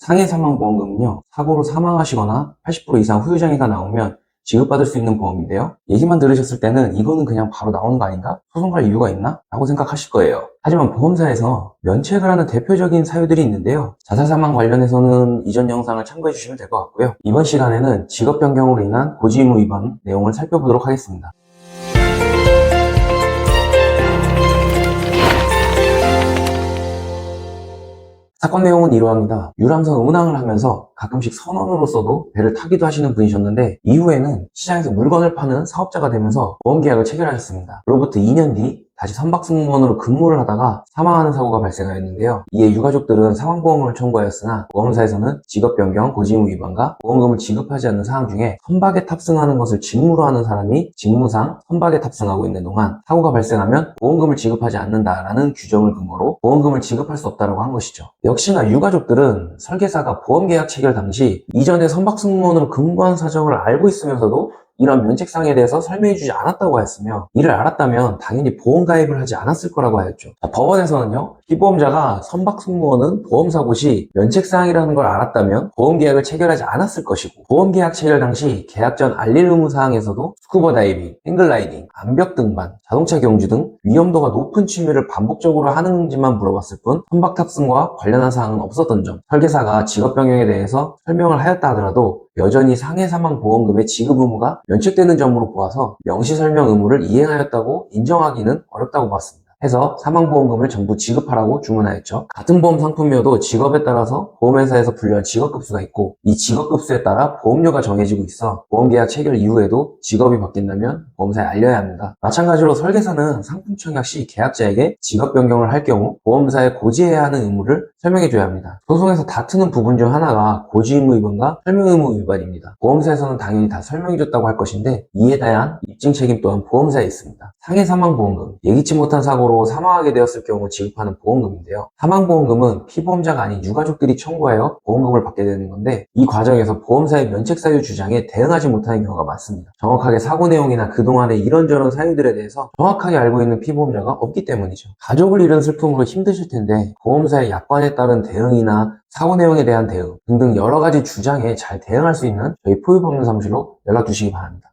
상해 사망보험금은요, 사고로 사망하시거나 80% 이상 후유장애가 나오면 지급받을 수 있는 보험인데요. 얘기만 들으셨을 때는 이거는 그냥 바로 나오는 거 아닌가? 소송 갈 이유가 있나? 라고 생각하실 거예요. 하지만 보험사에서 면책을 하는 대표적인 사유들이 있는데요. 자살사망 관련해서는 이전 영상을 참고해 주시면 될 것 같고요. 이번 시간에는 직업 변경으로 인한 고지의무 위반 내용을 살펴보도록 하겠습니다. 사건 내용은 이러합니다. 유람선 운항을 하면서 가끔씩 선원으로서도 배를 타기도 하시는 분이셨는데 이후에는 시장에서 물건을 파는 사업자가 되면서 보험계약을 체결하셨습니다. 그로부터 2년 뒤 다시 선박승무원으로 근무를 하다가 사망하는 사고가 발생하였는데요. 이에 유가족들은 사망보험을 청구하였으나 보험사에서는 직업변경, 고지의무 위반과 보험금을 지급하지 않는 사항 중에 선박에 탑승하는 것을 직무로 하는 사람이 직무상 선박에 탑승하고 있는 동안 사고가 발생하면 보험금을 지급하지 않는다라는 규정을 근거로 보험금을 지급할 수 없다고 한 것이죠. 역시나 유가족들은 설계사가 보험계약 체결 당시 이전에 선박승무원으로 근무한 사정을 알고 있으면서도 이런 면책사항에 대해서 설명해주지 않았다고 하였으며 이를 알았다면 당연히 보험 가입을 하지 않았을 거라고 하였죠. 법원에서는요, 피보험자가 선박승무원은 보험사고 시 면책사항이라는 걸 알았다면 보험계약을 체결하지 않았을 것이고 보험계약 체결 당시 계약 전 알릴 의무사항에서도 스쿠버 다이빙, 행글라이딩, 암벽 등반, 자동차 경주 등 위험도가 높은 취미를 반복적으로 하는지만 물어봤을 뿐 선박 탑승과 관련한 사항은 없었던 점, 설계사가 직업변경에 대해서 설명을 하였다 하더라도 여전히 상해사망보험금의 지급 의무가 면책되는 점으로 보아서 명시설명 의무를 이행하였다고 인정하기는 어렵다고 봤습니다. 해서 사망보험금을 전부 지급하라고 주문하였죠. 같은 보험 상품이어도 직업에 따라서 보험회사에서 분류한 직업급수가 있고 이 직업급수에 따라 보험료가 정해지고 있어 보험계약 체결 이후에도 직업이 바뀐다면 보험사에 알려야 합니다. 마찬가지로 설계사는 상품 청약 시 계약자에게 직업 변경을 할 경우 보험사에 고지해야 하는 의무를 설명해줘야 합니다. 소송에서 다투는 부분 중 하나가 고지의무 위반과 설명의무 위반입니다. 보험사에서는 당연히 다 설명해줬다고 할 것인데 이에 대한 입증 책임 또한 보험사에 있습니다. 상해사망보험금, 예기치 못한 사고로 사망하게 되었을 경우 지급하는 보험금인데요. 사망보험금은 피보험자가 아닌 유가족들이 청구하여 보험금을 받게 되는 건데 이 과정에서 보험사의 면책사유 주장에 대응하지 못하는 경우가 많습니다. 정확하게 사고 내용이나 그동안의 이런저런 사유들에 대해서 정확하게 알고 있는 피보험자가 없기 때문이죠. 가족을 잃은 슬픔으로 힘드실 텐데 보험사의 약관에 따른 대응이나 사고 내용에 대한 대응 등등 여러 가지 주장에 잘 대응할 수 있는 저희 포유법률사무실로 연락 주시기 바랍니다.